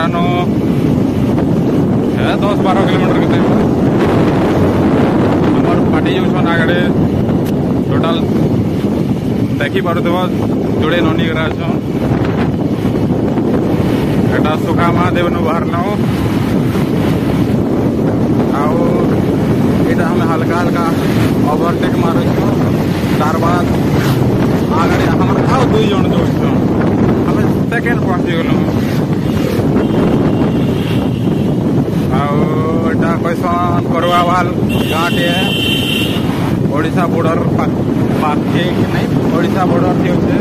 No 10-12 kilometre के party जो आगे टोटाल देखी पार जोड़े ननी एटा सुखा महादेव नु बाहर नो आटा हमें हल्का हल्का ओवरटेक मार तार बाद आगे हमारे आउ 2 जन जो हमें सेकेंड पहुंची गलु आटा कैसन करवावाल गाँव टे ओडिशा बॉर्डर पाखे नहीं ओडिशा बॉर्डर थी अच्छे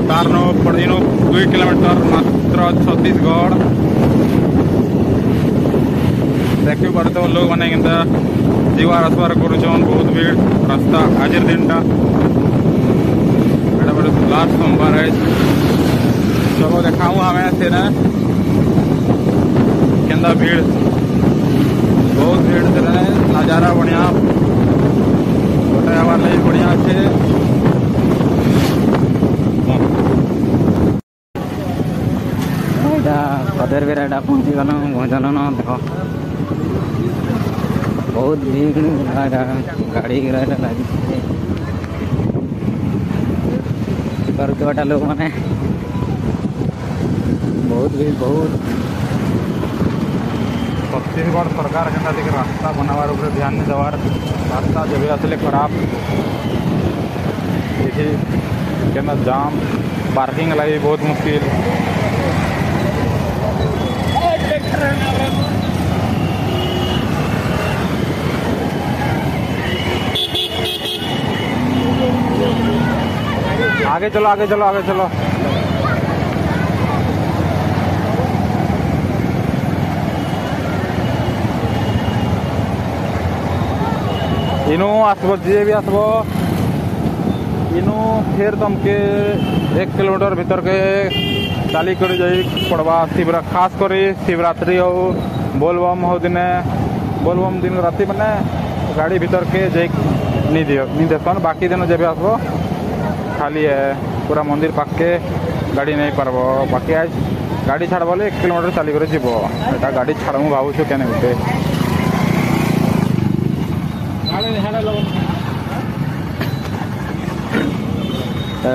तार नो पड़ी 2 किलोमीटर मात्र छत्तीसगढ़ देखी पार लोग मैंने जीवार आसबार करुन बहुत भीड़ रास्ता आज दिन लास्ट सोमवार है। चलो देखाऊ हमें से केंदा भीड़ बहुत भीड़ से नजारा बढ़िया बताया नहीं बढ़िया अच्छे कदर बेरा पहुँची गल भोजन देख बहुत भीड़ गाड़ी लगी लोग मैंने बहुत भीड़ बहुत छत्तीसगढ़ सरकार के रास्ता बनावार ऊपर ध्यान नहीं देवार रास्ता जब आसले खराब देखिए के जाम पार्किंग लगी बहुत मुश्किल आगे चलो आगे चलो आगे चलो इनो आसबो जे भी आसबो इनो फिर तुमके 1 किलोमीटर भीतर के चाली कर जाई पड़वा खास कर शिवरात्रि हो बोलबम हो दिन बोलबम दिन राति मैंने गाड़ी भीतर के जाई नहीं देसन बाकी दिन जब आसबो खाली है पूरा मंदिर पाक के गाड़ी नहीं पारब बाकी आज गाड़ी छाड़ बोले 1 किलोमीटर चाली कर जीव एटा गाड़ी छाड़ू भावुँ क्या गोटे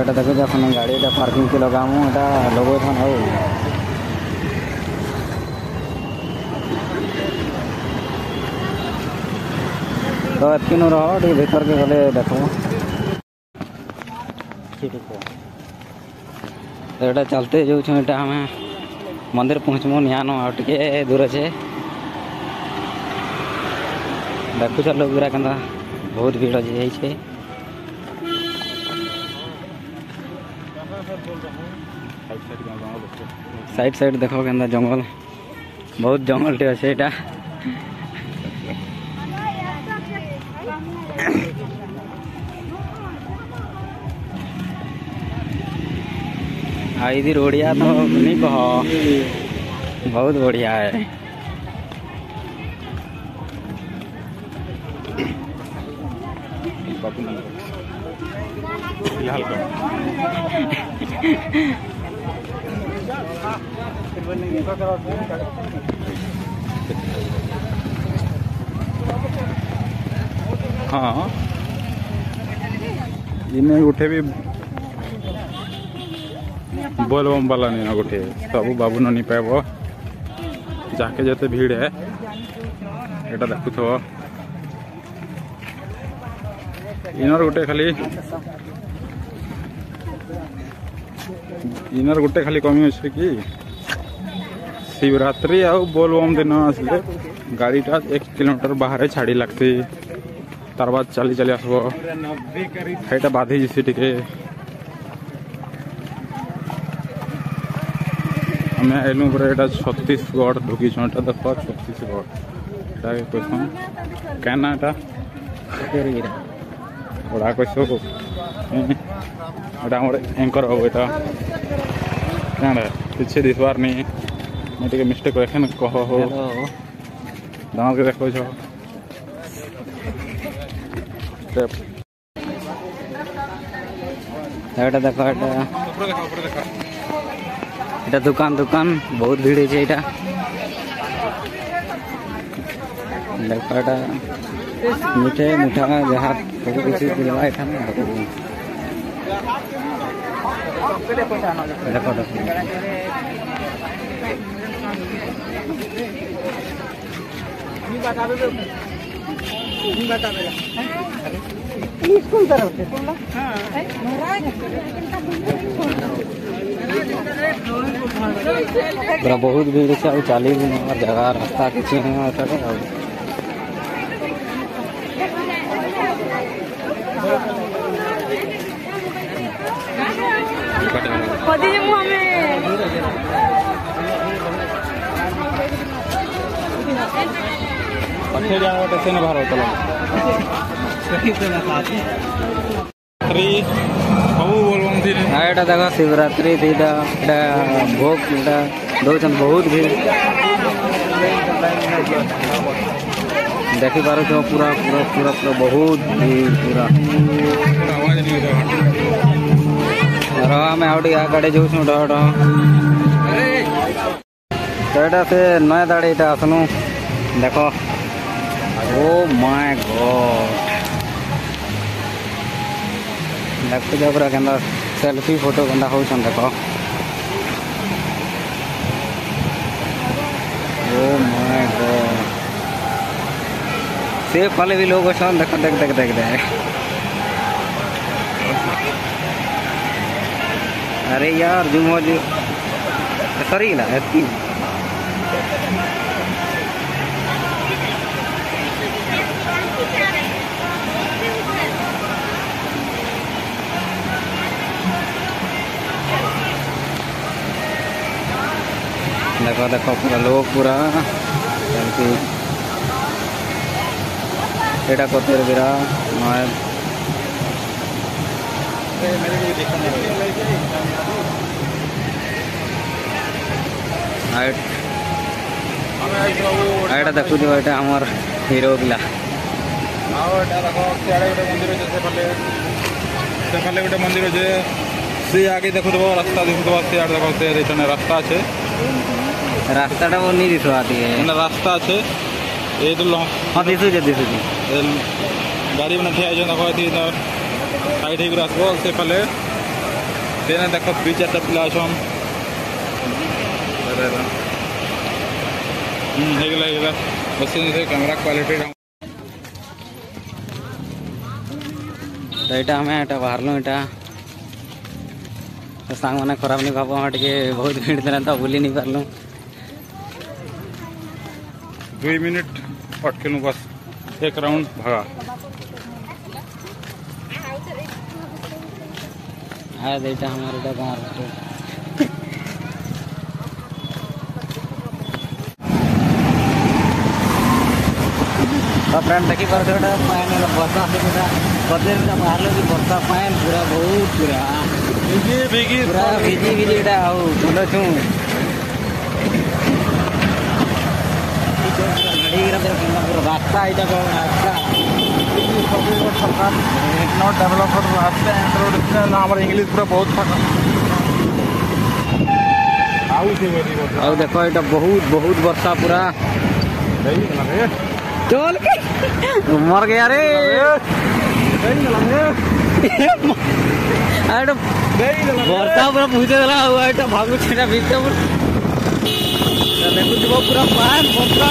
देखो जखन गाड़ी पार्किंग के लगामु एटा लगो हो तो एतकिन रह भीतर के गले देखो एटा चलते जो हमें मंदिर पहुँचमु निहान टे दूर अच्छे देखु लोग पूरा के बहुत भीड़ अच्छे साइड साइड देखो के जंगल बहुत जंगल टे अच्छे एटा इधर ओडिया तो नहीं कह बहुत बढ़िया है फिलहाल हाँ इन्हें उठे भी बोलबम वाला नहीं ना गोटे सब बाबू नहीं पाब जाके जते भीड़ है एटा देखुथ इनर गोटे खाली कमी अच्छे कि शिवरात्रि आ बोलबम दिन आसले गाड़ीटा 1 किलोमीटर बाहर छाड़ी लगती तार बाद चली चली आसब एटा बाधी जैसे टे मैं एलु एटा छत्तीसगढ़ ढुकी देख छत्तीसगढ़ कैसन क्या बड़ा कैस एंकर हम यहाँ क्या पीछे दिसबार नहीं मुझे मिस्टेक रखे कह हो दाम के देखो देखो এটা दुकान बहुत भीड़ है এটা मिठे मिठा जहाँ सब किसी मिलवा एखाने देखो पूरा बहुत भीड़ से चली जगह रास्ता किसी देखो शिवरात्रि भोग दौन बहुत भीड़ देखी पार पूरा पूरा पूरा पूरा बहुत भीड़ पूरा आउट आगे जो से नया दाड़ी आसनु देख ओ माय गॉड देखते जाओ पूरा केंदा सेल्फी फोटो केंदा हो देख ओ माय गॉड सेफ वाले भी लोग अच्छा देख देख देख देख दे अरे यार जूम हो जो सरी ला एती देखो देखो पूरा लोग पूरा एटा कोतेर बिरा नय आइटा देखु जो एटा हमर हीरो बिला आओ एटा देखो सियाड़े गोटे मंदिर जे से फले गोटे मंदिर जे से आगे देखु दबो रास्ता देखु दबो सियाड़ देखो से रिटर्न रास्ता छे रास्ताटा वो नहीं दिसवा दिए ना रास्ता छे ए तो हां दिसु जे गाड़ी में ठिया जो देखो थी साइड ही रास्ता से फले देना देखो बीच चार पिला छन हेगला बस से कैमरा क्वालिटी तो यहाँ हमें एटा बाहर एटा तो सांग मैंने खराब नहीं भाव हाँ टे बहुत भीड़ देना तो बुली नहीं पार्लु 2 मिनट अटकेलु बस एक राउंड भागा हाँ देटा हमारे गाँव तो फ्रेंड देखी पार पान बर्षा बदले बाहर बर्षा पान पूरा बहुत पूरा भिजी भिजी बोल छू रास्ता नॉट डेवलप्ड रास्ता हमारे इंग्लिश पूरा बहुत आओ देखो ये बहुत बहुत वर्षा पूरा चल मर गया रे वर्षा पूरा पूछे भागु देखु पूरा पान वर्षा